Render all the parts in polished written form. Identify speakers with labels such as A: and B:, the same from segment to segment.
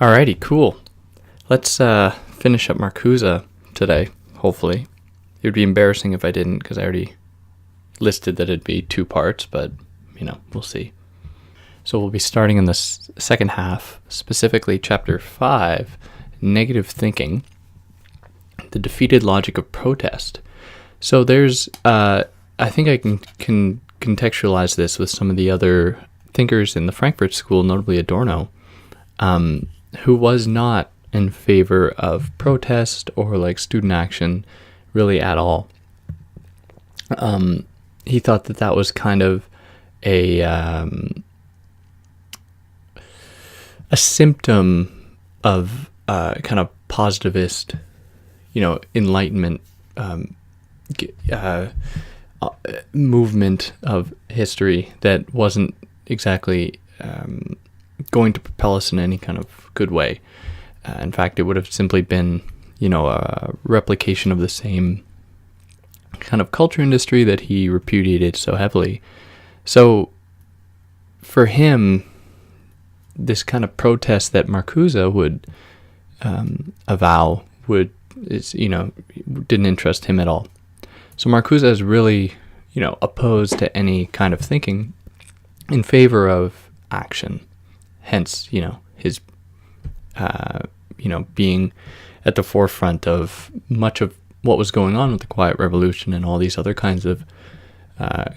A: Alrighty, cool. Let's finish up Marcuse today, hopefully. It would be embarrassing if I didn't, because I already listed that it'd be 2 parts, but, we'll see. So we'll be starting in the second half, specifically Chapter 5, Negative Thinking, the Defeated Logic of Protest. So there's, I think I can contextualize this with some of the other thinkers in the Frankfurt School, notably Adorno, who was not in favor of protest or student action really at all. He thought that was kind of a symptom of kind of positivist, enlightenment movement of history that wasn't exactly going to propel us in any kind of good way. In fact, it would have simply been, a replication of the same kind of culture industry that he repudiated so heavily. So for him, this kind of protest that Marcuse would avow didn't interest him at all. So Marcuse is really, opposed to any kind of thinking in favor of action. Hence, his, being at the forefront of much of what was going on with the Quiet Revolution and all these other kinds of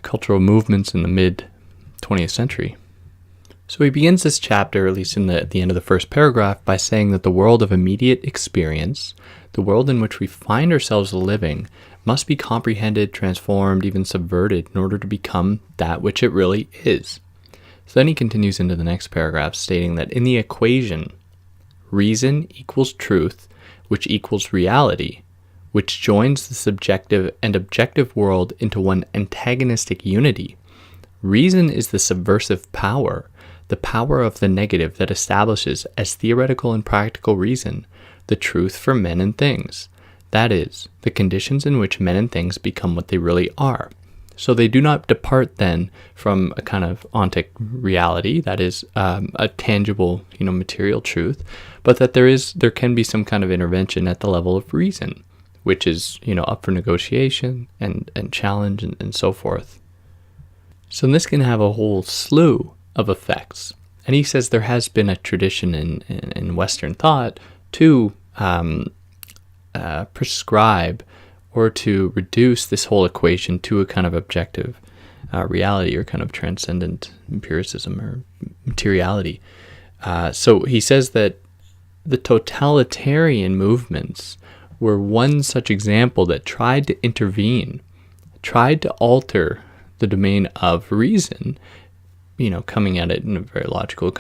A: cultural movements in the mid-20th century. So he begins this chapter, at least at the end of the first paragraph, by saying that the world of immediate experience, the world in which we find ourselves living, must be comprehended, transformed, even subverted in order to become that which it really is. So then he continues into the next paragraph, stating that in the equation, reason equals truth, which equals reality, which joins the subjective and objective world into one antagonistic unity. Reason is the subversive power, the power of the negative that establishes as theoretical and practical reason the truth for men and things. That is, the conditions in which men and things become what they really are. So they do not depart then from a kind of ontic reality, that is a tangible, material truth, but that there can be some kind of intervention at the level of reason, which is, up for negotiation and challenge and so forth. So this can have a whole slew of effects. And he says there has been a tradition in Western thought to prescribe or to reduce this whole equation to a kind of objective reality or kind of transcendent empiricism or materiality. So he says that the totalitarian movements were one such example that tried to intervene, tried to alter the domain of reason, coming at it in a very logical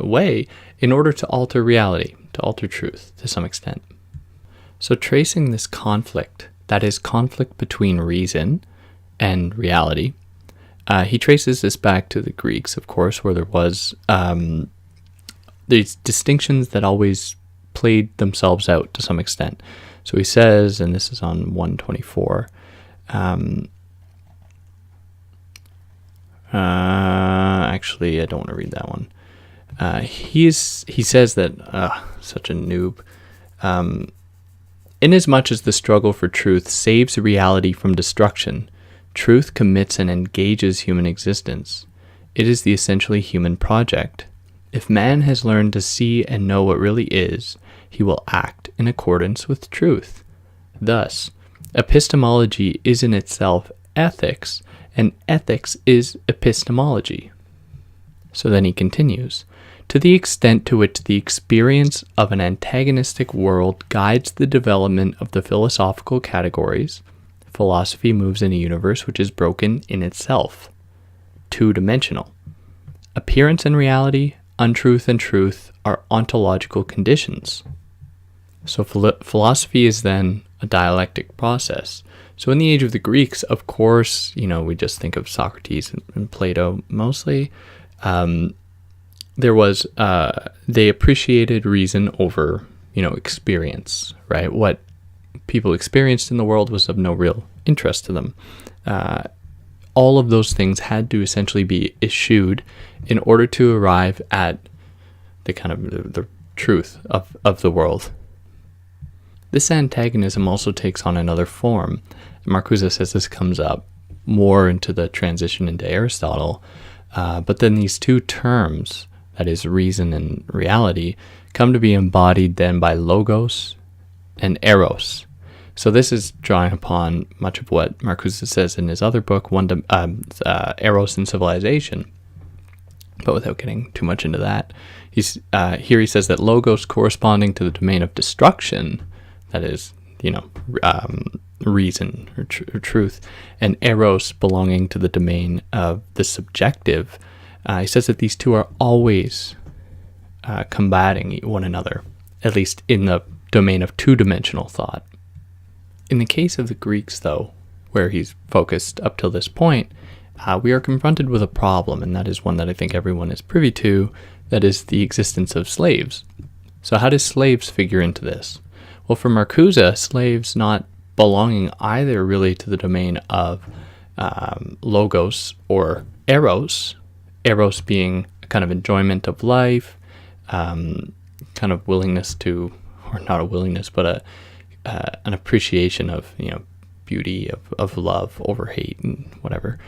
A: way, in order to alter reality, to alter truth to some extent. So tracing this conflict, that is conflict between reason and reality, he traces this back to the Greeks, of course, where there was these distinctions that always played themselves out to some extent. So he says, and this is on 124, actually, I don't want to read that one. He says that, such a noob, inasmuch as the struggle for truth saves reality from destruction, truth commits and engages human existence. It is the essentially human project. If man has learned to see and know what really is, he will act in accordance with truth. Thus, epistemology is in itself ethics, and ethics is epistemology. So then he continues, to the extent to which the experience of an antagonistic world guides the development of the philosophical categories, philosophy moves in a universe which is broken in itself, two-dimensional. Appearance and reality, untruth and truth are ontological conditions. So philosophy is then a dialectic process. So in the age of the Greeks, of course, we just think of Socrates and Plato mostly. There was, they appreciated reason over, experience, right? What people experienced in the world was of no real interest to them. All of those things had to essentially be eschewed in order to arrive at the kind of the truth of the world. This antagonism also takes on another form. Marcuse says this comes up more into the transition into Aristotle, but then these two terms, that is reason and reality, come to be embodied then by logos and eros. So this is drawing upon much of what Marcuse says in his other book, Eros and Civilization. But without getting too much into that, here he says that logos corresponding to the domain of destruction, that is, reason or truth, and eros belonging to the domain of the subjective. He says that these two are always combating one another, at least in the domain of two-dimensional thought. In the case of the Greeks, though, where he's focused up till this point, we are confronted with a problem, and that is one that I think everyone is privy to, that is the existence of slaves. So how does slaves figure into this? Well, for Marcuse, slaves not belonging either really to the domain of logos or eros being a kind of enjoyment of life, kind of willingness to, or not a willingness, but an appreciation of beauty, of love over hate and whatever,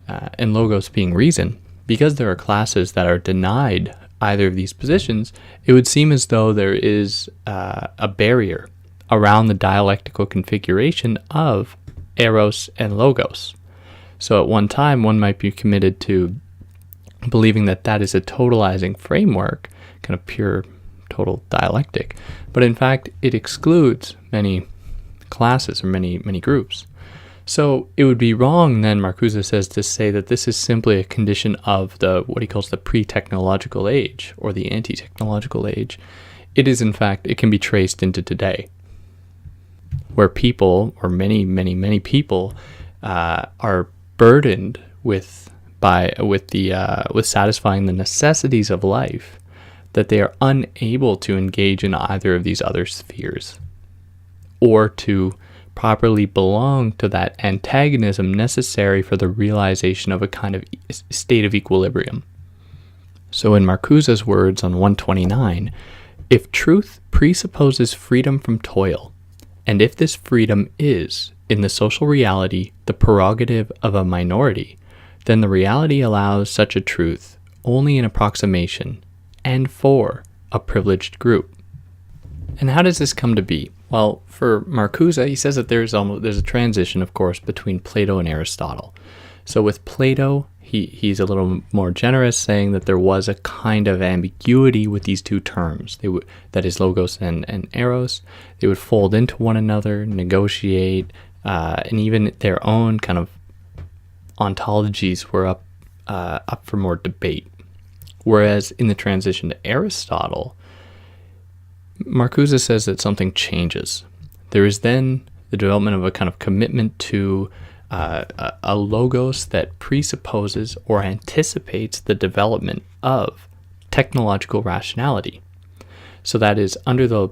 A: and logos being reason. Because there are classes that are denied either of these positions, it would seem as though there is a barrier around the dialectical configuration of eros and logos. So at one time, one might be committed to believing that that is a totalizing framework, kind of pure total dialectic, but in fact it excludes many classes or many groups. So it would be wrong then, Marcuse says, to say that this is simply a condition of what he calls the pre-technological age or the anti-technological age. It is, in fact, it can be traced into today, where people, or many people, are burdened with satisfying the necessities of life, that they are unable to engage in either of these other spheres, or to properly belong to that antagonism necessary for the realization of a kind of state of equilibrium. So in Marcuse's words on 129, if truth presupposes freedom from toil, and if this freedom is, in the social reality, the prerogative of a minority, then the reality allows such a truth only in approximation and for a privileged group. And how does this come to be? Well, for Marcuse, he says that there's a transition, of course, between Plato and Aristotle. So with Plato, he's a little more generous, saying that there was a kind of ambiguity with these two terms. That is, logos and eros. They would fold into one another, negotiate, and even their own kind of ontologies were up for more debate. Whereas in the transition to Aristotle, Marcuse says that something changes. There is then the development of a kind of commitment to a logos that presupposes or anticipates the development of technological rationality. So that is under the,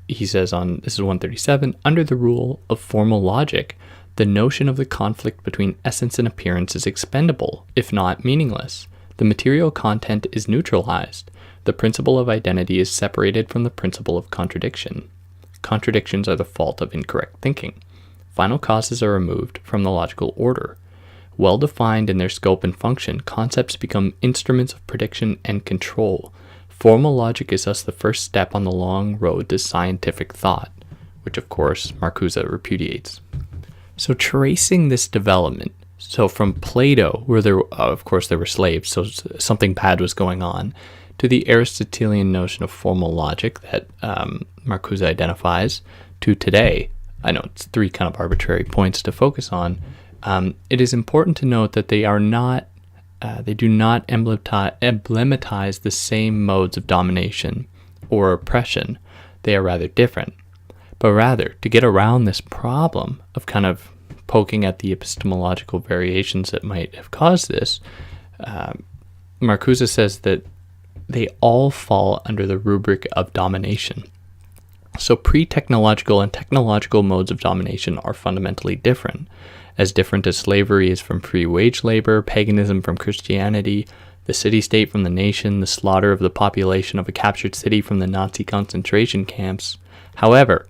A: he says this is 137, under the rule of formal logic, the notion of the conflict between essence and appearance is expendable, if not meaningless. The material content is neutralized. The principle of identity is separated from the principle of contradiction. Contradictions are the fault of incorrect thinking. Final causes are removed from the logical order. Well defined in their scope and function, concepts become instruments of prediction and control. Formal logic is thus the first step on the long road to scientific thought, which of course Marcuse repudiates. So tracing this development, so from Plato, where of course there were slaves, so something bad was going on, to the Aristotelian notion of formal logic that Marcuse identifies, to today, I know it's three kind of arbitrary points to focus on, it is important to note that they do not emblematize the same modes of domination or oppression. They are rather different. But rather, to get around this problem of kind of poking at the epistemological variations that might have caused this, Marcuse says that they all fall under the rubric of domination. So pre-technological and technological modes of domination are fundamentally different as slavery is from free wage labor, paganism from Christianity, the city-state from the nation, the slaughter of the population of a captured city from the Nazi concentration camps. However,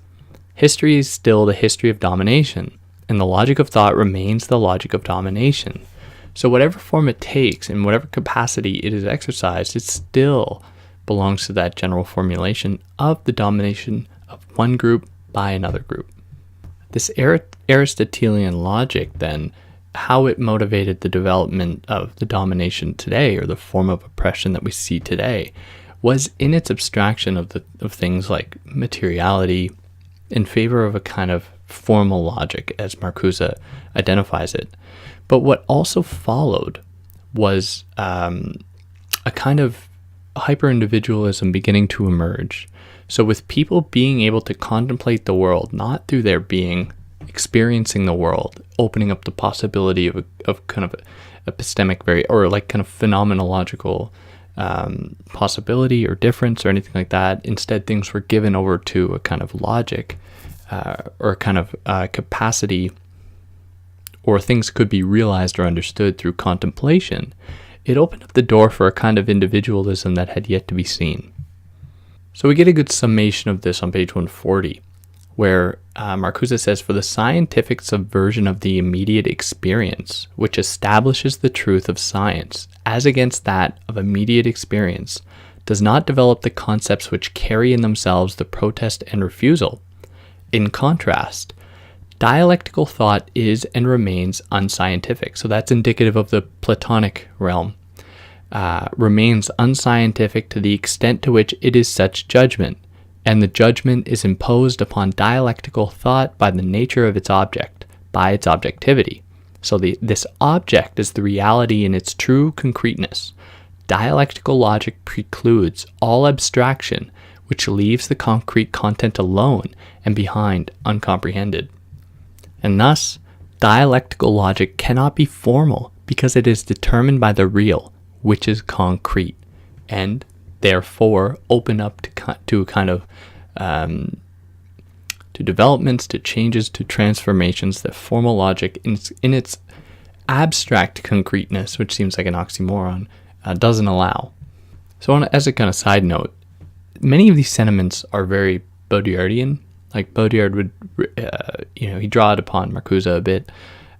A: history is still the history of domination, and the logic of thought remains the logic of domination. So whatever form it takes, in whatever capacity it is exercised, it still belongs to that general formulation of the domination of one group by another group. This Aristotelian logic, then, how it motivated the development of the domination today, or the form of oppression that we see today, was in its abstraction of things like materiality in favor of a kind of formal logic, as Marcuse identifies it. But what also followed was a kind of hyper-individualism beginning to emerge. So with people being able to contemplate the world, not through their being, experiencing the world, opening up the possibility of kind of epistemic, or like kind of phenomenological possibility or difference or anything like that. Instead, things were given over to a kind of logic or a kind of capacity, or things could be realized or understood through contemplation. It opened up the door for a kind of individualism that had yet to be seen. So we get a good summation of this on page 140, where Marcuse says, for the scientific subversion of the immediate experience, which establishes the truth of science as against that of immediate experience, does not develop the concepts which carry in themselves the protest and refusal. In contrast, dialectical thought is and remains unscientific. So that's indicative of the Platonic realm. Remains unscientific to the extent to which it is such judgment, and the judgment is imposed upon dialectical thought by the nature of its object, by its objectivity. So this object is the reality in its true concreteness. Dialectical logic precludes all abstraction, which leaves the concrete content alone and behind uncomprehended. And thus, dialectical logic cannot be formal because it is determined by the real, which is concrete, and therefore open up to a kind of to developments, to changes, to transformations that formal logic in its abstract concreteness, which seems like an oxymoron, doesn't allow. So as a kind of side note, many of these sentiments are very Baudrillardian. Like Baudrillard would, he draw it upon Marcuse a bit.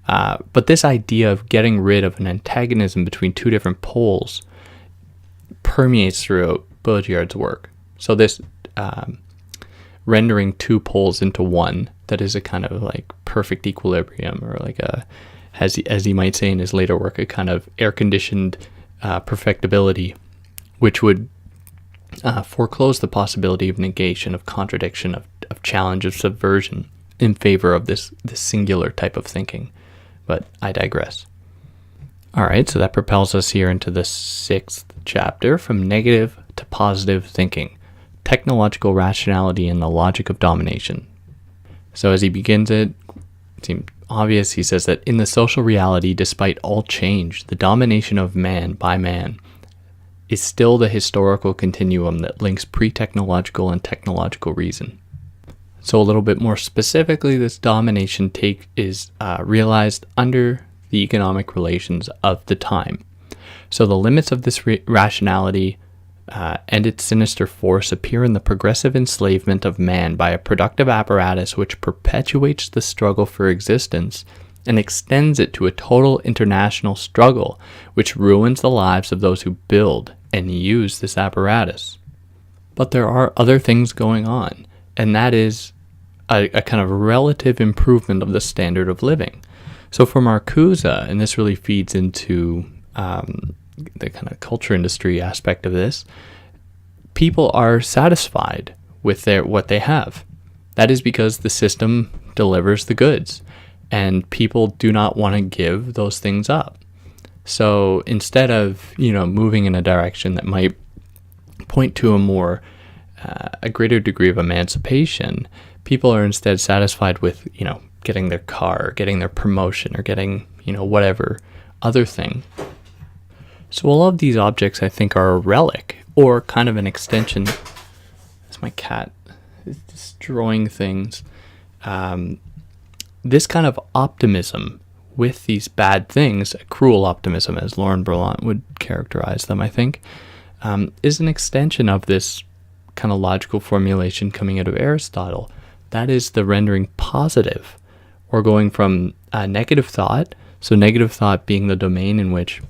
A: But this idea of getting rid of an antagonism between two different poles permeates throughout Baudrillard's work. So this rendering two poles into one, that is a kind of like perfect equilibrium, or like as he might say in his later work, a kind of air-conditioned perfectibility, which would foreclose the possibility of negation, of contradiction, of challenge, of subversion in favor of this singular type of thinking. But I digress. All right, so that propels us here into the 6th chapter, From Negative to Positive Thinking, Technological Rationality and the Logic of Domination. So as he begins it seems obvious, he says that in the social reality, despite all change, the domination of man by man is still the historical continuum that links pre-technological and technological reason. So a little bit more specifically, this domination is realized under the economic relations of the time. So the limits of this rationality and its sinister force appear in the progressive enslavement of man by a productive apparatus which perpetuates the struggle for existence and extends it to a total international struggle which ruins the lives of those who build and use this apparatus. But there are other things going on, and that is a kind of relative improvement of the standard of living. So for Marcuse, and this really feeds into the kind of culture industry aspect of this, people are satisfied with what they have. That is because the system delivers the goods, and people do not want to give those things up. So instead of moving in a direction that might point to a greater degree of emancipation, people are instead satisfied with getting their car, or getting their promotion, or getting whatever other thing. So all of these objects, I think, are a relic or kind of an extension. As my cat is destroying things. This kind of optimism with these bad things, cruel optimism as Lauren Berlant would characterize them, I think, is an extension of this kind of logical formulation coming out of Aristotle. That is the rendering positive, or going from negative thought, so negative thought being the domain in which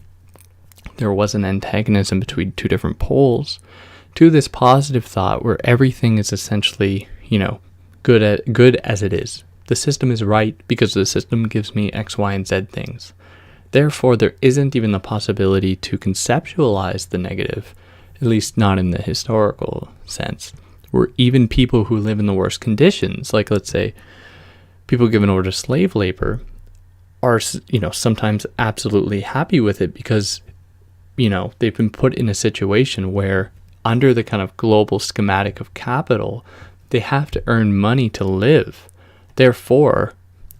A: there was an antagonism between two different poles, to this positive thought where everything is essentially, good as it is. The system is right because the system gives me X, Y, and Z things. Therefore, there isn't even the possibility to conceptualize the negative, at least not in the historical sense, where even people who live in the worst conditions, like let's say people given over to slave labor, are, sometimes absolutely happy with it because, they've been put in a situation where under the kind of global schematic of capital, they have to earn money to live. Therefore,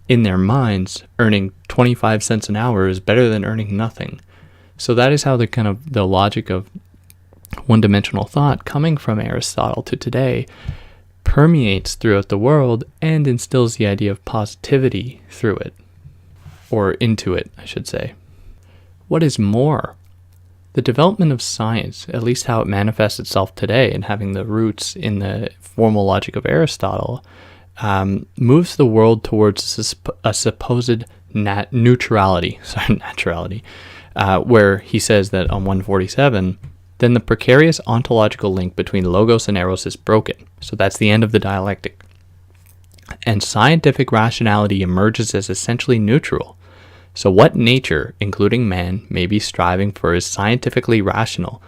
A: in their minds, earning 25 cents an hour is better than earning nothing. So that is how the logic of one-dimensional thought coming from Aristotle to today permeates throughout the world and instills the idea of positivity through it, or into it, I should say. What is more, the development of science, at least how it manifests itself today and having the roots in the formal logic of Aristotle, moves the world towards a supposed naturality, where he says that on 147, then the precarious ontological link between logos and eros is broken. So that's the end of the dialectic. And scientific rationality emerges as essentially neutral. So what nature, including man, may be striving for is scientifically rational,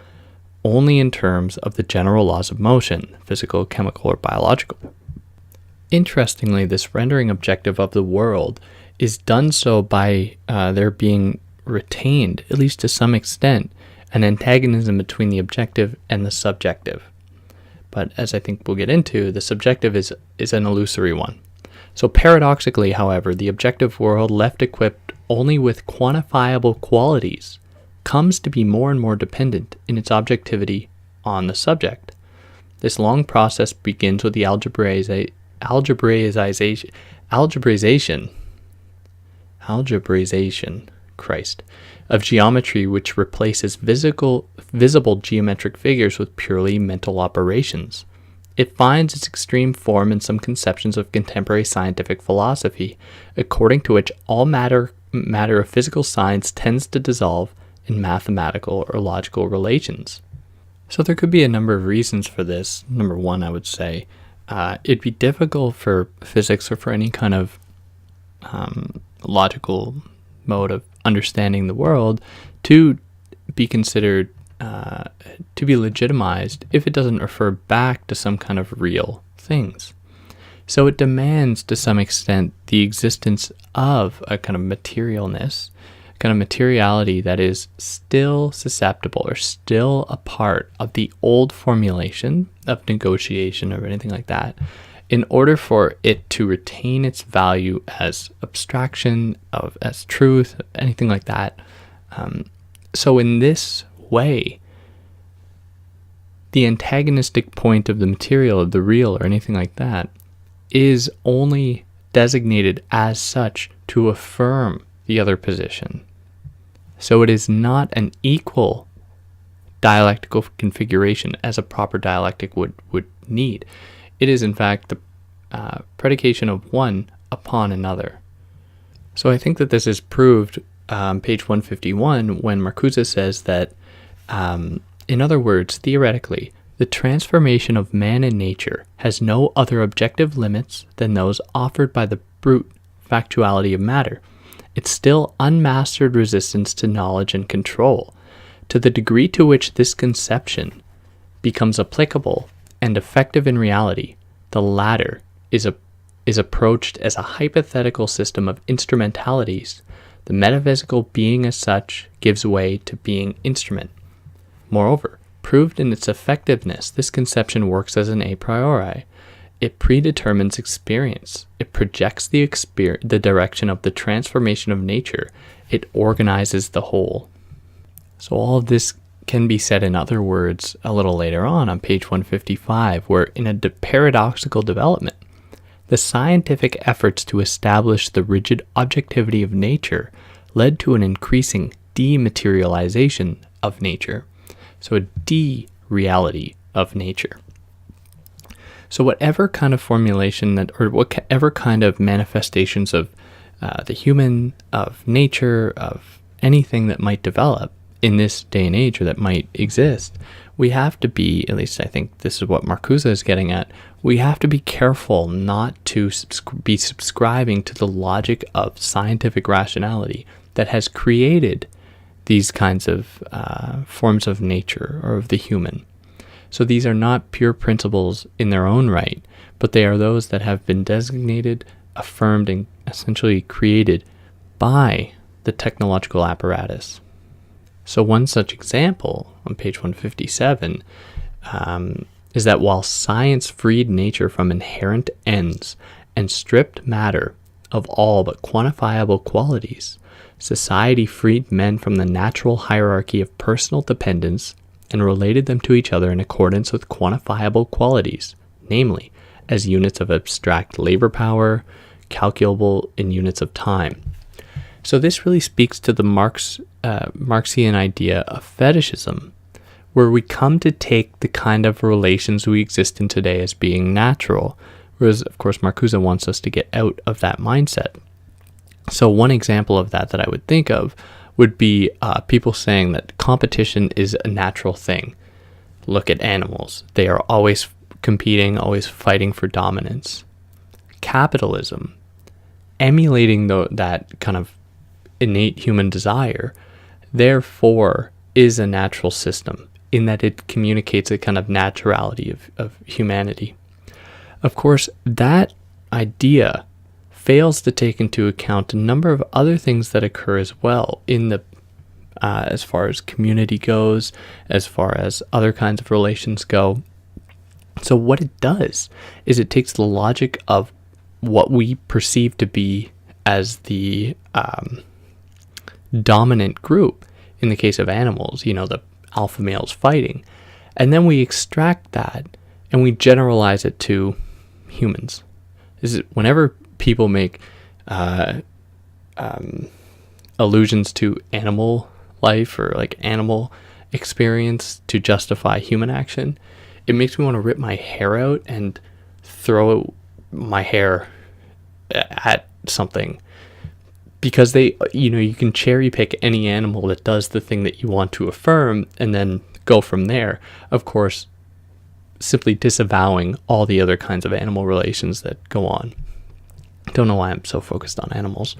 A: only in terms of the general laws of motion, physical, chemical, or biological. Interestingly, this rendering objective of the world is done so by there being retained, at least to some extent, an antagonism between the objective and the subjective. But as I think we'll get into, the subjective is an illusory one. So paradoxically, however, the objective world, left equipped only with quantifiable qualities, comes to be more and more dependent in its objectivity on the subject. This long process begins with the algebraization of geometry, which replaces visible geometric figures with purely mental operations. It finds its extreme form in some conceptions of contemporary scientific philosophy, according to which all matter of physical science tends to dissolve in mathematical or logical relations. So there could be a number of reasons for this. Number one, I would say, it'd be difficult for physics or for any kind of logical mode of understanding the world to be considered, to be legitimized if it doesn't refer back to some kind of real things. So it demands, to some extent, the existence of a kind of materialness, kind of materiality that is still susceptible or still a part of the old formulation of negotiation or anything like that, in order for it to retain its value as abstraction, as truth, anything like that. So in this way, the antagonistic point of the material, of the real, or anything like that, is only designated as such to affirm the other position. So it is not an equal dialectical configuration as a proper dialectic would need. It is, in fact, the predication of one upon another. So I think that this is proved page 151 when Marcuse says that, in other words, theoretically, the transformation of man and nature has no other objective limits than those offered by the brute factuality of matter. Its still unmastered resistance to knowledge and control. To the degree to which this conception becomes applicable and effective in reality, the latter is approached as a hypothetical system of instrumentalities. The metaphysical being as such gives way to being instrument. Moreover, proved in its effectiveness, this conception works as an a priori. It predetermines experience. It projects the direction of the transformation of nature. It organizes the whole. So all of this can be said in other words a little later on page 155, where in a paradoxical development, the scientific efforts to establish the rigid objectivity of nature led to an increasing dematerialization of nature, so a de-reality of nature. So whatever kind of formulation or whatever kind of manifestations of the human, of nature, of anything that might develop in this day and age or that might exist, we have to be, at least I think this is what Marcuse is getting at, we have to be careful not to be subscribing to the logic of scientific rationality that has created these kinds of forms of nature or of the human. So these are not pure principles in their own right, but they are those that have been designated, affirmed, and essentially created by the technological apparatus. So one such example on page 157 is that while science freed nature from inherent ends and stripped matter of all but quantifiable qualities, society freed men from the natural hierarchy of personal dependence and related them to each other in accordance with quantifiable qualities, namely, as units of abstract labor power, calculable in units of time. So this really speaks to the Marxian idea of fetishism, where we come to take the kind of relations we exist in today as being natural, whereas, of course, Marcuse wants us to get out of that mindset. So one example of that I would think of would be people saying that competition is a natural thing. Look at animals. They are always competing, always fighting for dominance. Capitalism, emulating that kind of innate human desire, therefore is a natural system in that it communicates a kind of naturality of humanity. Of course, that idea fails to take into account a number of other things that occur as well in the as far as community goes, as far as other kinds of relations go. So what it does is it takes the logic of what we perceive to be as the dominant group in the case of animals, the alpha males fighting, and then we extract that and we generalize it to humans. Whenever people make allusions to animal life or like animal experience to justify human action, it makes me want to rip my hair out and throw my hair at something, because you can cherry pick any animal that does the thing that you want to affirm and then go from there, of course simply disavowing all the other kinds of animal relations that go on. Don't know why I'm so focused on animals,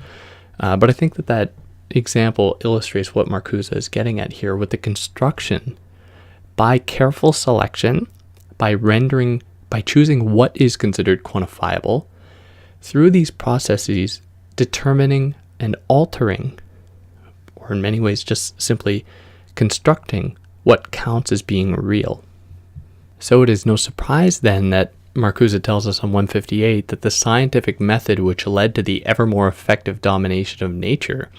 A: but I think that example illustrates what Marcuse is getting at here with the construction by careful selection, by choosing what is considered quantifiable, through these processes determining and altering, or in many ways just simply constructing what counts as being real. So it is no surprise then that Marcuse tells us on 158 that the scientific method which led to the ever more effective domination of nature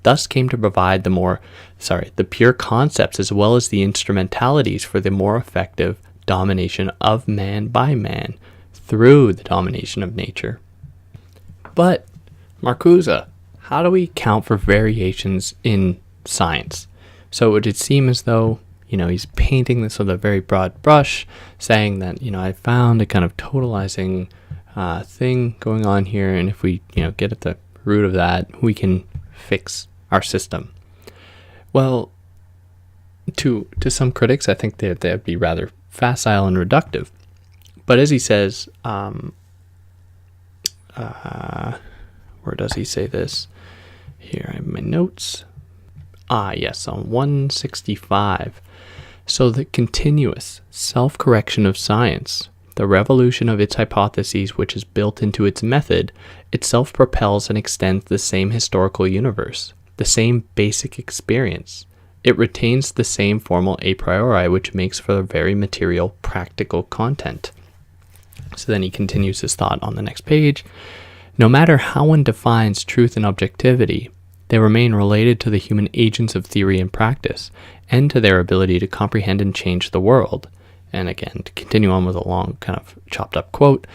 A: thus came to provide the pure concepts as well as the instrumentalities for the more effective domination of man by man through the domination of nature. But Marcuse, how do we account for variations in science? So it would seem as though he's painting this with a very broad brush, saying that, I found a kind of totalizing thing going on here, and if we, get at the root of that, we can fix our system. Well, to some critics, I think that they'd be rather facile and reductive. But as he says, where does he say this? Here, I have my notes. Yes, on 165. So the continuous self-correction of science, the revolution of its hypotheses which is built into its method, itself propels and extends the same historical universe, the same basic experience. It retains the same formal a priori which makes for the very material practical content. So then he continues his thought on the next page. No matter how one defines truth and objectivity, They remain related to the human agents of theory and practice, and to their ability to comprehend and change the world. And again, to continue on with a long kind of chopped up quote,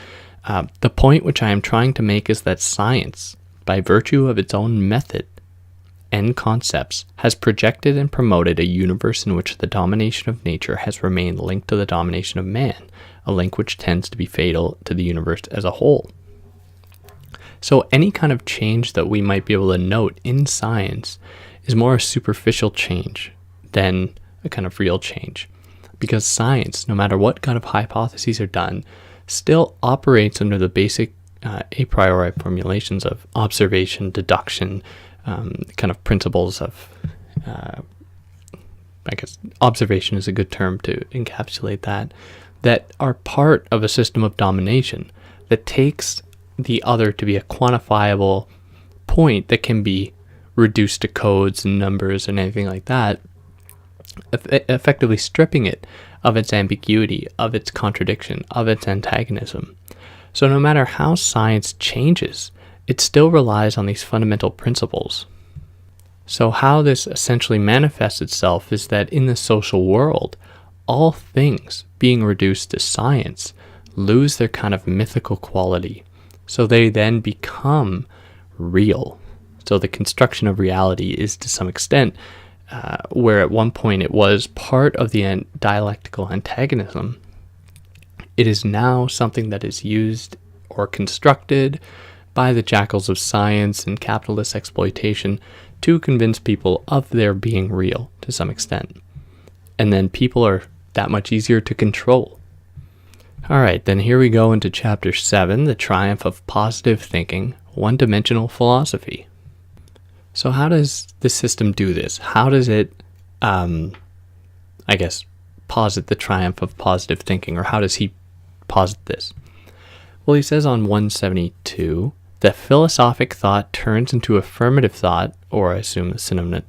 A: the point which I am trying to make is that science, by virtue of its own method and concepts, has projected and promoted a universe in which the domination of nature has remained linked to the domination of man, a link which tends to be fatal to the universe as a whole. So any kind of change that we might be able to note in science is more a superficial change than a kind of real change. Because science, no matter what kind of hypotheses are done, still operates under the basic a priori formulations of observation, deduction, kind of principles of, I guess observation is a good term to encapsulate that are part of a system of domination that takes the other to be a quantifiable point that can be reduced to codes and numbers and anything like that, effectively stripping it of its ambiguity, of its contradiction, of its antagonism. So no matter how science changes, it still relies on these fundamental principles. So how this essentially manifests itself is that in the social world, all things being reduced to science lose their kind of mythical quality. So they then become real. So the construction of reality is to some extent where at one point it was part of the dialectical antagonism, it is now something that is used or constructed by the jackals of science and capitalist exploitation to convince people of their being real to some extent. And then people are that much easier to control. All right, then here we go into Chapter 7, The Triumph of Positive Thinking, One-Dimensional Philosophy. So how does the system do this? How does it, posit the triumph of positive thinking, or how does he posit this? Well, he says on 172 that philosophic thought turns into affirmative thought, or I assume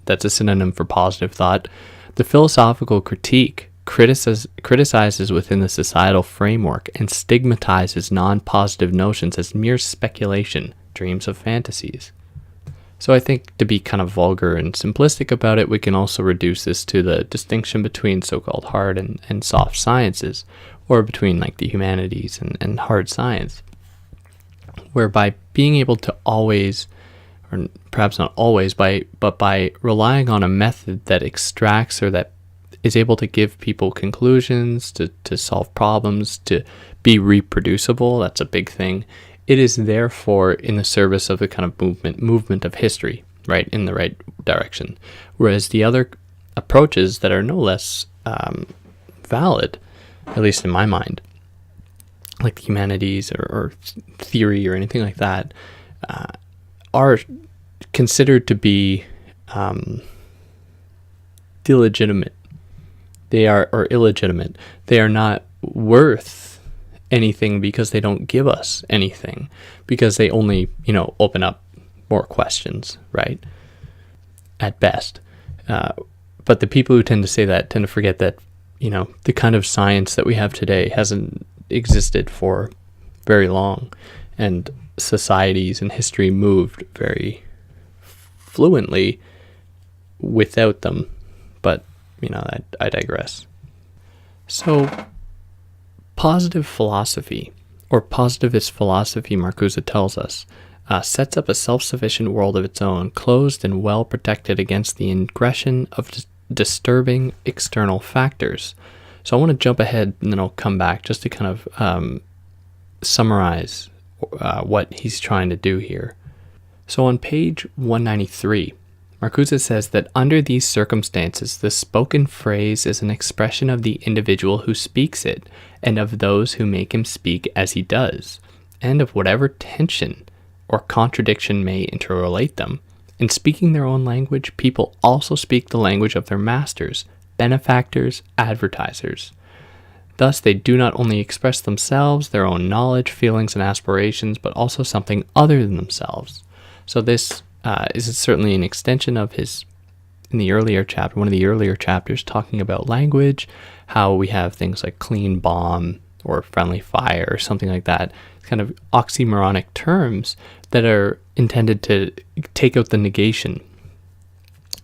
A: that's a synonym for positive thought. The philosophical critique criticizes within the societal framework and stigmatizes non-positive notions as mere speculation, dreams of fantasies. So I think to be kind of vulgar and simplistic about it, we can also reduce this to the distinction between so-called hard and soft sciences, or between like the humanities and hard science, whereby being able to always, or perhaps not always, but by relying on a method that extracts or that is able to give people conclusions, to solve problems, to be reproducible, that's a big thing. It is therefore in the service of the kind of movement of history, right, in the right direction. Whereas the other approaches that are no less valid, at least in my mind, like the humanities or theory or anything like that, are considered to be illegitimate. They are illegitimate. They are not worth anything because they don't give us anything, because they only, open up more questions, right? At best. But the people who tend to say that tend to forget that, the kind of science that we have today hasn't existed for very long, and societies and history moved very fluently without them. But, I digress. So, positive philosophy, or positivist philosophy, Marcuse tells us, sets up a self-sufficient world of its own, closed and well protected against the ingression of disturbing external factors. So I want to jump ahead and then I'll come back just to kind of summarize what he's trying to do here. So on page 193, Marcuse says that under these circumstances, the spoken phrase is an expression of the individual who speaks it, and of those who make him speak as he does, and of whatever tension or contradiction may interrelate them. In speaking their own language, people also speak the language of their masters, benefactors, advertisers. Thus, they do not only express themselves, their own knowledge, feelings, and aspirations, but also something other than themselves. So this is certainly an extension of his, in the earlier chapter, one of the earlier chapters, talking about language, how we have things like clean bomb or friendly fire or something like that, kind of oxymoronic terms that are intended to take out the negation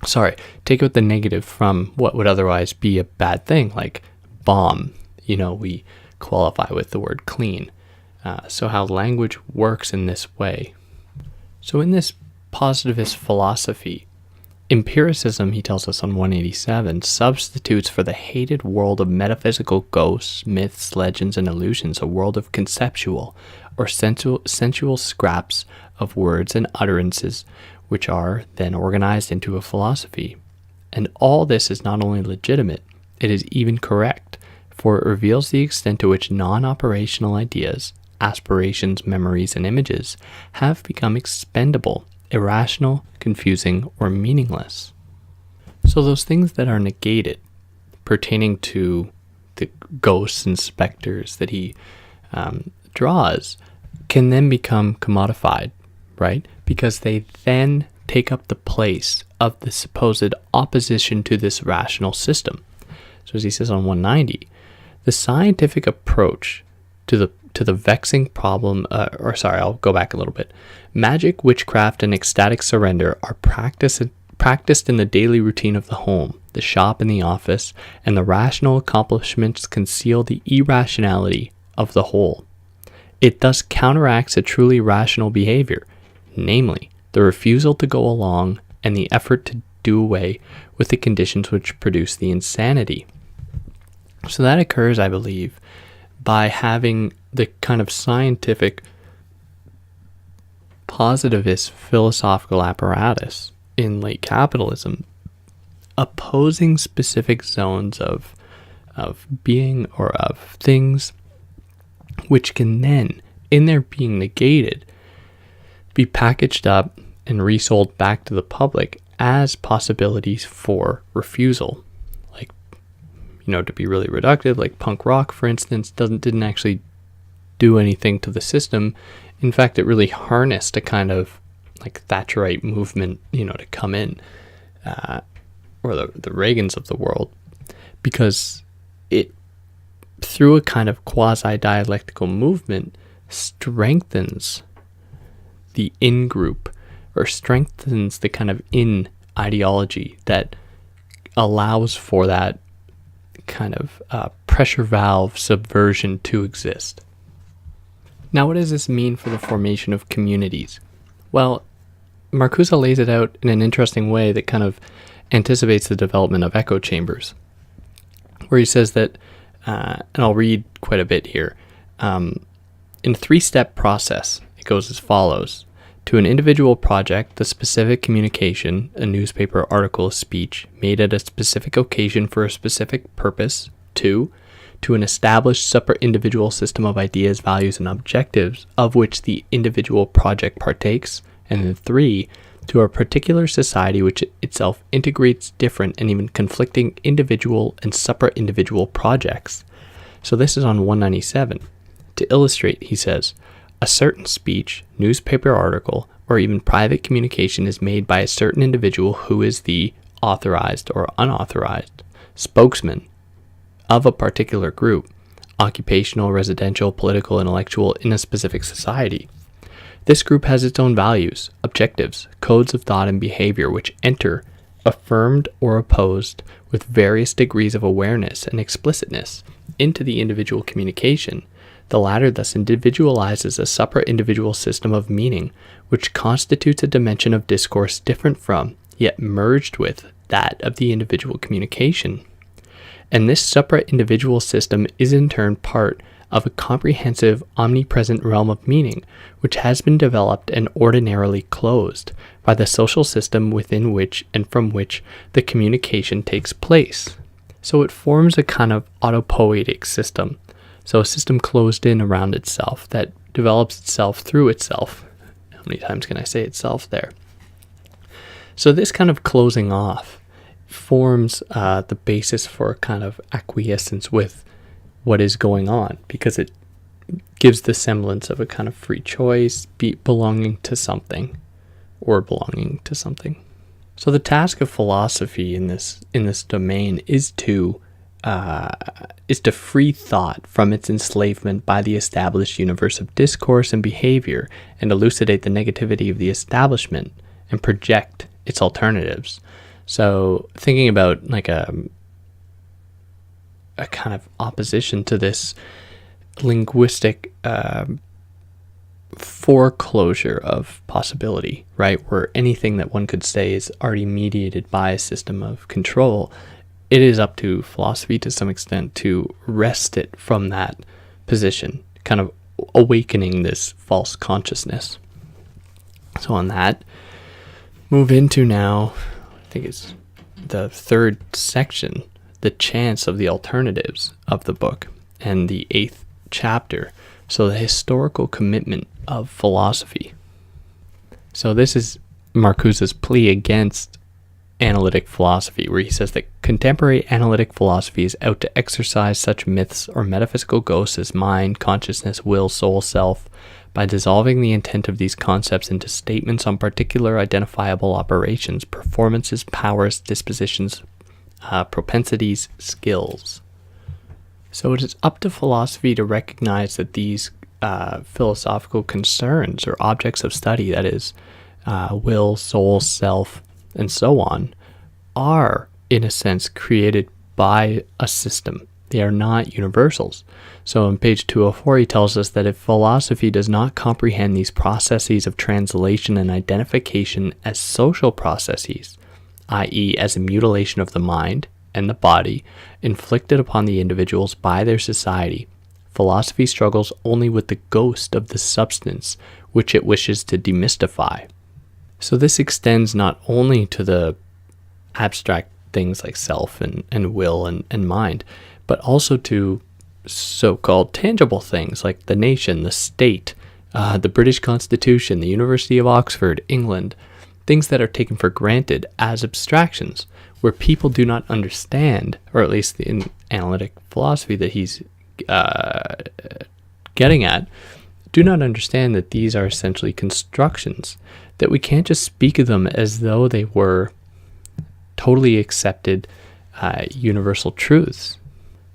A: take out the negative from what would otherwise be a bad thing, like bomb. We qualify with the word clean. So how language works in this way. So in this positivist philosophy, empiricism, he tells us on 187, substitutes for the hated world of metaphysical ghosts, myths, legends, and illusions a world of conceptual or sensual scraps of words and utterances, which are then organized into a philosophy. And all this is not only legitimate, it is even correct, for it reveals the extent to which non-operational ideas, aspirations, memories, and images have become expendable, irrational, confusing, or meaningless. So those things that are negated pertaining to the ghosts and specters that he draws can then become commodified, right? Because they then take up the place of the supposed opposition to this rational system. So as he says on 190, the scientific approach to the vexing problem, I'll go back a little bit. Magic, witchcraft, and ecstatic surrender are practiced in the daily routine of the home, the shop, and the office, and the rational accomplishments conceal the irrationality of the whole. It thus counteracts a truly rational behavior, namely, the refusal to go along and the effort to do away with the conditions which produce the insanity. So that occurs, I believe, by having the kind of scientific positivist philosophical apparatus in late capitalism opposing specific zones of being or of things which can then, in their being negated, be packaged up and resold back to the public as possibilities for refusal. Like, to be really reductive, like punk rock, for instance, didn't actually do anything to the system. In fact, it really harnessed a kind of like Thatcherite movement, to come in, or the Reagans of the world, because it, through a kind of quasi-dialectical movement, strengthens the in-group, or strengthens the kind of in ideology that allows for that kind of pressure valve subversion to exist. Now, what does this mean for the formation of communities? Well, Marcuse lays it out in an interesting way that kind of anticipates the development of echo chambers, where he says that, and I'll read quite a bit here, in a 3-step process, it goes as follows. To an individual project, the specific communication, a newspaper article, a speech, made at a specific occasion for a specific purpose. 2, to an established super-individual system of ideas, values, and objectives of which the individual project partakes. And then 3, to a particular society which itself integrates different and even conflicting individual and super-individual projects. So this is on 197. To illustrate, he says, a certain speech, newspaper article, or even private communication is made by a certain individual who is the authorized or unauthorized spokesman of a particular group, occupational, residential, political, intellectual, in a specific society. This group has its own values, objectives, codes of thought and behavior which enter, affirmed or opposed, with various degrees of awareness and explicitness, into the individual communication. The latter thus individualizes a supra-individual system of meaning, which constitutes a dimension of discourse different from, yet merged with, that of the individual communication. And this supra-individual system is in turn part of a comprehensive, omnipresent realm of meaning, which has been developed and ordinarily closed by the social system within which and from which the communication takes place. So it forms a kind of autopoietic system. So a system closed in around itself that develops itself through itself. How many times can I say itself there? So this kind of closing off forms the basis for a kind of acquiescence with what is going on, because it gives the semblance of a kind of free choice, belonging to something, or belonging to something. So the task of philosophy in this domain is to free thought from its enslavement by the established universe of discourse and behavior, and elucidate the negativity of the establishment and project its alternatives. So thinking about like a kind of opposition to this linguistic foreclosure of possibility, right? Where anything that one could say is already mediated by a system of control. It is up to philosophy to some extent to wrest it from that position, kind of awakening this false consciousness. So on that, move into now, I think it's the third section, the chance of the alternatives of the book, and the 8th chapter. So the historical commitment of philosophy. So this is Marcuse's plea against analytic philosophy, where he says that contemporary analytic philosophy is out to exorcise such myths or metaphysical ghosts as mind, consciousness, will, soul, self, by dissolving the intent of these concepts into statements on particular identifiable operations, performances, powers, dispositions, propensities, skills. So it is up to philosophy to recognize that these philosophical concerns or objects of study, that is, will, soul, self, and so on, are, in a sense, created by a system. They are not universals. So on page 204, he tells us that if philosophy does not comprehend these processes of translation and identification as social processes, i.e. as a mutilation of the mind and the body inflicted upon the individuals by their society, philosophy struggles only with the ghost of the substance which it wishes to demystify. So this extends not only to the abstract things like self and will and mind, but also to so-called tangible things like the nation, the state, the British Constitution, the University of Oxford, England, things that are taken for granted as abstractions, where people do not understand, or at least in analytic philosophy that he's getting at, do not understand that these are essentially constructions, that we can't just speak of them as though they were totally accepted universal truths.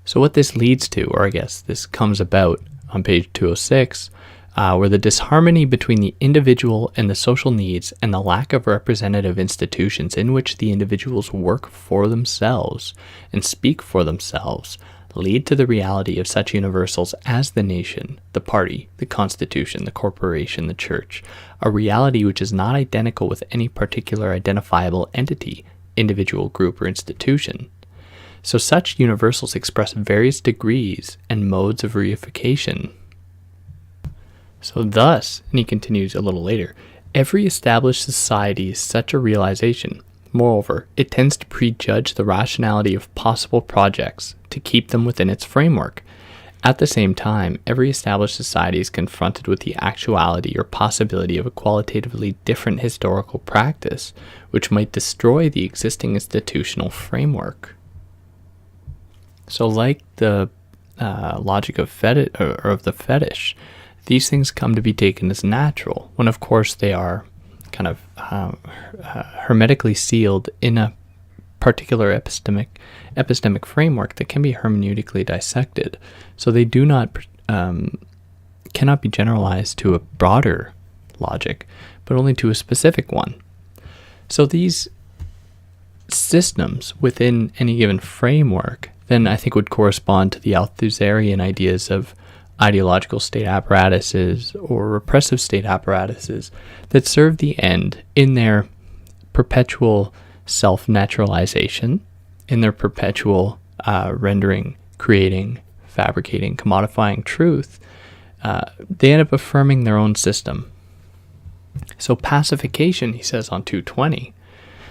A: So what this leads to, or I guess this comes about on page 206, where the disharmony between the individual and the social needs and the lack of representative institutions in which the individuals work for themselves and speak for themselves lead to the reality of such universals as the nation, the party, the constitution, the corporation, the church, a reality which is not identical with any particular identifiable entity, individual, group, or institution. So such universals express various degrees and modes of reification. So thus, and he continues a little later, every established society is such a realization. Moreover, it tends to prejudge the rationality of possible projects to keep them within its framework. At the same time, every established society is confronted with the actuality or possibility of a qualitatively different historical practice, which might destroy the existing institutional framework. So like the logic of the fetish, these things come to be taken as natural, when of course they are kind of hermetically sealed in a particular epistemic framework that can be hermeneutically dissected. So they do not cannot be generalized to a broader logic, but only to a specific one. So these systems within any given framework then I think would correspond to the Althusserian ideas of ideological state apparatuses or repressive state apparatuses that serve the end in their perpetual self-naturalization, in their perpetual rendering, creating, fabricating, commodifying truth. They end up affirming their own system. So pacification, he says on 220,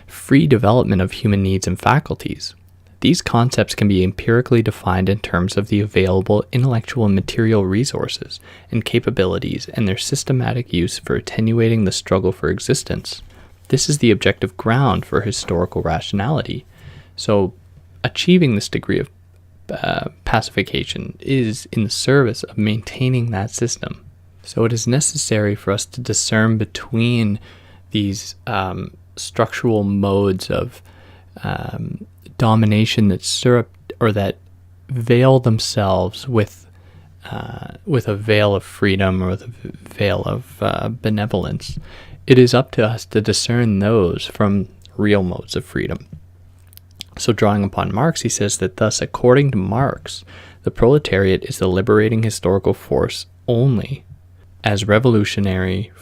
A: free development of human needs and faculties. These concepts can be empirically defined in terms of the available intellectual and material resources and capabilities and their systematic use for attenuating the struggle for existence. This is the objective ground for historical rationality. So achieving this degree of pacification is in the service of maintaining that system. So it is necessary for us to discern between these structural modes of domination that veil themselves with a veil of freedom or the veil of benevolence. It is up to us to discern those from real modes of freedom. So drawing upon Marx, he says that thus, according to Marx, the proletariat is the liberating historical force only as revolutionary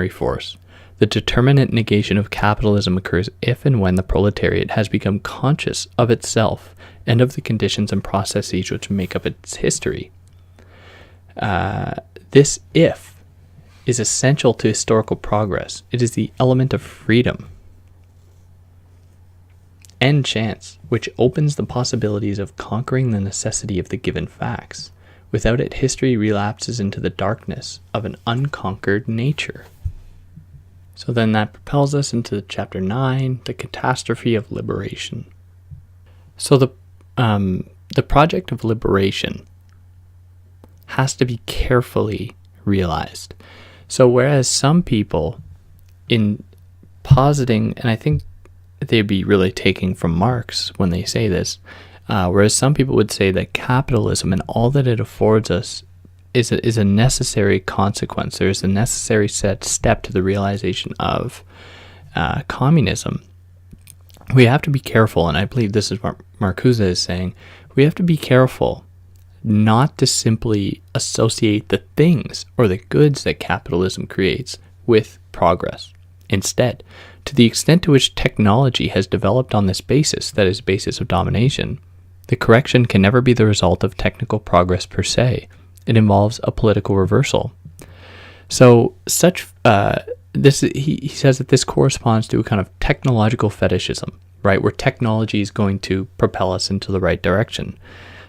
A: force. The determinate negation of capitalism occurs if and when the proletariat has become conscious of itself and of the conditions and processes which make up its history. This if is essential to historical progress. It is the element of freedom and chance, which opens the possibilities of conquering the necessity of the given facts. Without it, history relapses into the darkness of an unconquered nature. So then that propels us into chapter 9, the catastrophe of liberation. So the project of liberation has to be carefully realized. So whereas some people, in positing, and I think they'd be really taking from Marx when they say this, whereas some people would say that capitalism and all that it affords us is a necessary consequence. There's a necessary step to the realization of communism. We have to be careful, and I believe this is what Marcuse is saying, we have to be careful not to simply associate the things or the goods that capitalism creates with progress. Instead, to the extent to which technology has developed on this basis, that is, the basis of domination, the correction can never be the result of technical progress per se. It involves a political reversal. So he says that this corresponds to a kind of technological fetishism, right, where technology is going to propel us into the right direction.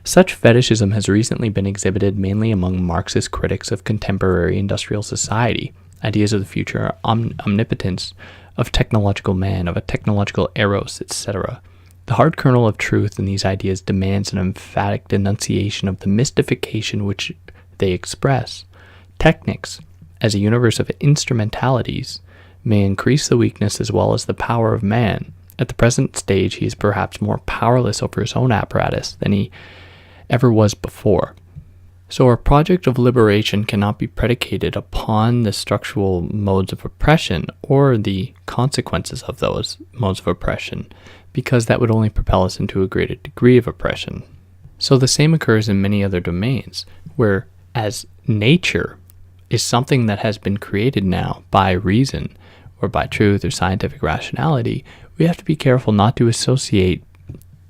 A: Such fetishism has recently been exhibited mainly among Marxist critics of contemporary industrial society, ideas of the future omnipotence of technological man, of a technological eros, etc. The hard kernel of truth in these ideas demands an emphatic denunciation of the mystification which they express. Technics, as a universe of instrumentalities, may increase the weakness as well as the power of man. At the present stage, he is perhaps more powerless over his own apparatus than he ever was before. So our project of liberation cannot be predicated upon the structural modes of oppression or the consequences of those modes of oppression, because that would only propel us into a greater degree of oppression. So the same occurs in many other domains, where as nature is something that has been created now by reason or by truth or scientific rationality, we have to be careful not to associate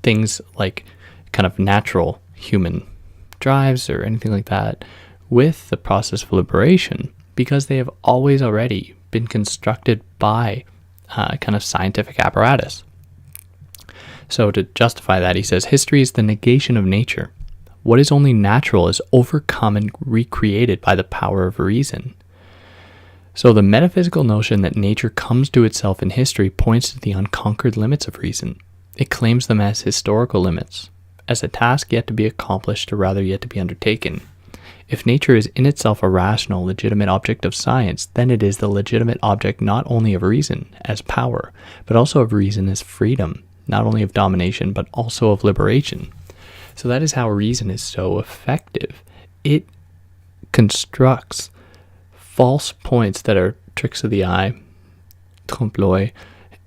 A: things like kind of natural human drives or anything like that with the process of liberation, because they have always already been constructed by kind of scientific apparatus. So to justify that, he says, history is the negation of nature. What is only natural is overcome and recreated by the power of reason. So the metaphysical notion that nature comes to itself in history points to the unconquered limits of reason. It claims them as historical limits, as a task yet to be accomplished or rather yet to be undertaken. If nature is in itself a rational, legitimate object of science, then it is the legitimate object not only of reason as power, but also of reason as freedom, not only of domination, but also of liberation. So that is how reason is so effective. It constructs false points that are tricks of the eye, trompe-l'oeil,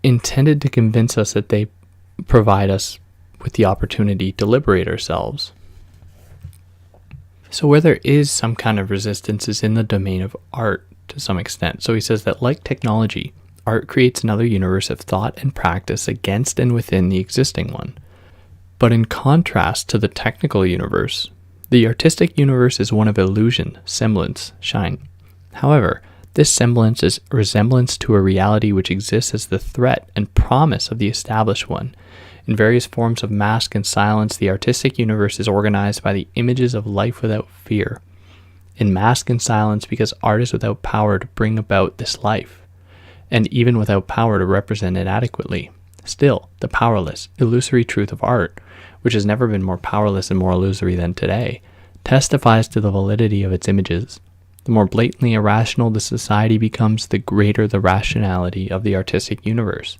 A: intended to convince us that they provide us with the opportunity to liberate ourselves. So where there is some kind of resistance is in the domain of art to some extent. So he says that like technology, art creates another universe of thought and practice against and within the existing one. But in contrast to the technical universe, the artistic universe is one of illusion, semblance, shine. However, this semblance is resemblance to a reality which exists as the threat and promise of the established one. In various forms of mask and silence, the artistic universe is organized by the images of life without fear. In mask and silence, because art is without power to bring about this life, and even without power to represent it adequately. Still, the powerless, illusory truth of art, which has never been more powerless and more illusory than today, testifies to the validity of its images. The more blatantly irrational the society becomes, the greater the rationality of the artistic universe.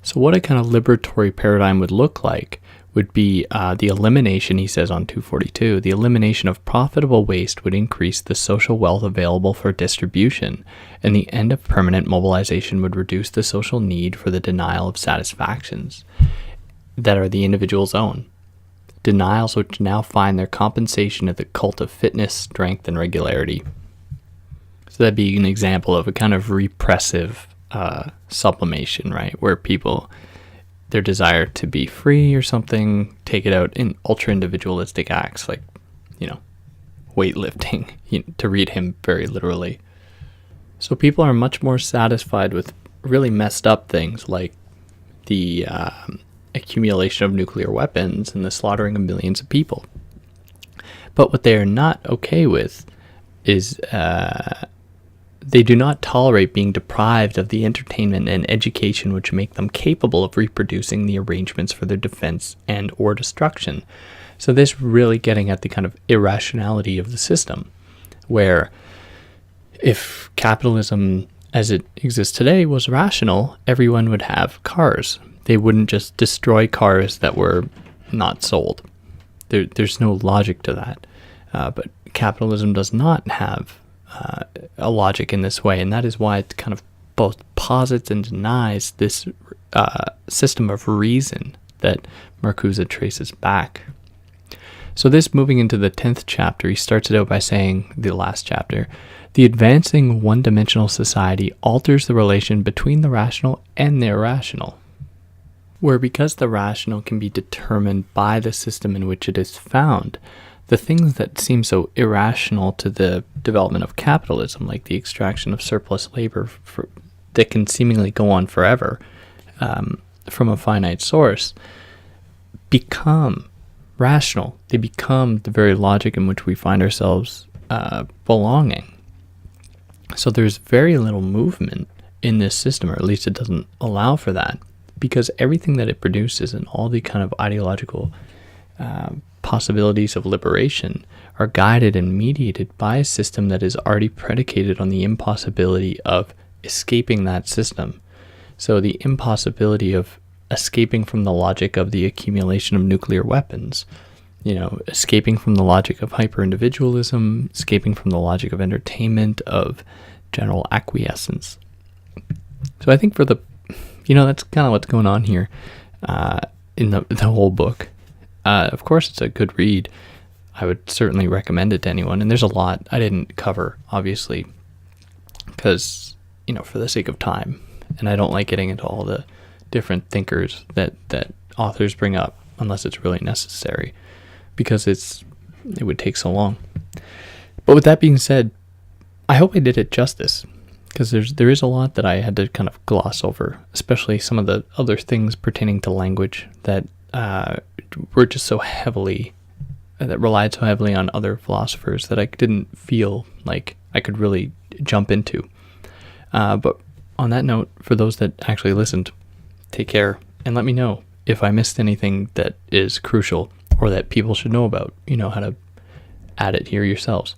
A: So what a kind of liberatory paradigm would look like would be the elimination, he says on 242, the elimination of profitable waste would increase the social wealth available for distribution, and the end of permanent mobilization would reduce the social need for the denial of satisfactions that are the individual's own. Denials which now find their compensation in the cult of fitness, strength, and regularity. So that'd be an example of a kind of repressive sublimation, right? Where people, their desire to be free or something, take it out in ultra-individualistic acts like, weightlifting, to read him very literally. So people are much more satisfied with really messed up things like the accumulation of nuclear weapons and the slaughtering of millions of people. But what they are not okay with is they do not tolerate being deprived of the entertainment and education which make them capable of reproducing the arrangements for their defense and or destruction. So this really getting at the kind of irrationality of the system, where if capitalism as it exists today was rational, everyone would have cars. They wouldn't just destroy cars that were not sold. There's no logic to that. But capitalism does not have a logic in this way, and that is why it kind of both posits and denies this system of reason that Marcuse traces back. So this, moving into the 10th chapter, he starts it out by saying, the last chapter, the advancing one-dimensional society alters the relation between the rational and the irrational, where because the rational can be determined by the system in which it is found, the things that seem so irrational to the development of capitalism, like the extraction of surplus labor that can seemingly go on forever from a finite source, become rational. They become the very logic in which we find ourselves belonging. So there's very little movement in this system, or at least it doesn't allow for that, because everything that it produces and all the kind of ideological possibilities of liberation are guided and mediated by a system that is already predicated on the impossibility of escaping that system. So the impossibility of escaping from the logic of the accumulation of nuclear weapons, escaping from the logic of hyper-individualism, escaping from the logic of entertainment, of general acquiescence. So I think that's kind of what's going on here in the whole book. Of course, it's a good read. I would certainly recommend it to anyone. And there's a lot I didn't cover, obviously, because, for the sake of time. And I don't like getting into all the different thinkers that authors bring up unless it's really necessary, because it would take so long. But with that being said, I hope I did it justice, because there is a lot that I had to kind of gloss over, especially some of the other things pertaining to language that were just that relied so heavily on other philosophers that I didn't feel like I could really jump into. But on that note, for those that actually listened, take care and let me know if I missed anything that is crucial or that people should know about. You know how to add it here yourselves.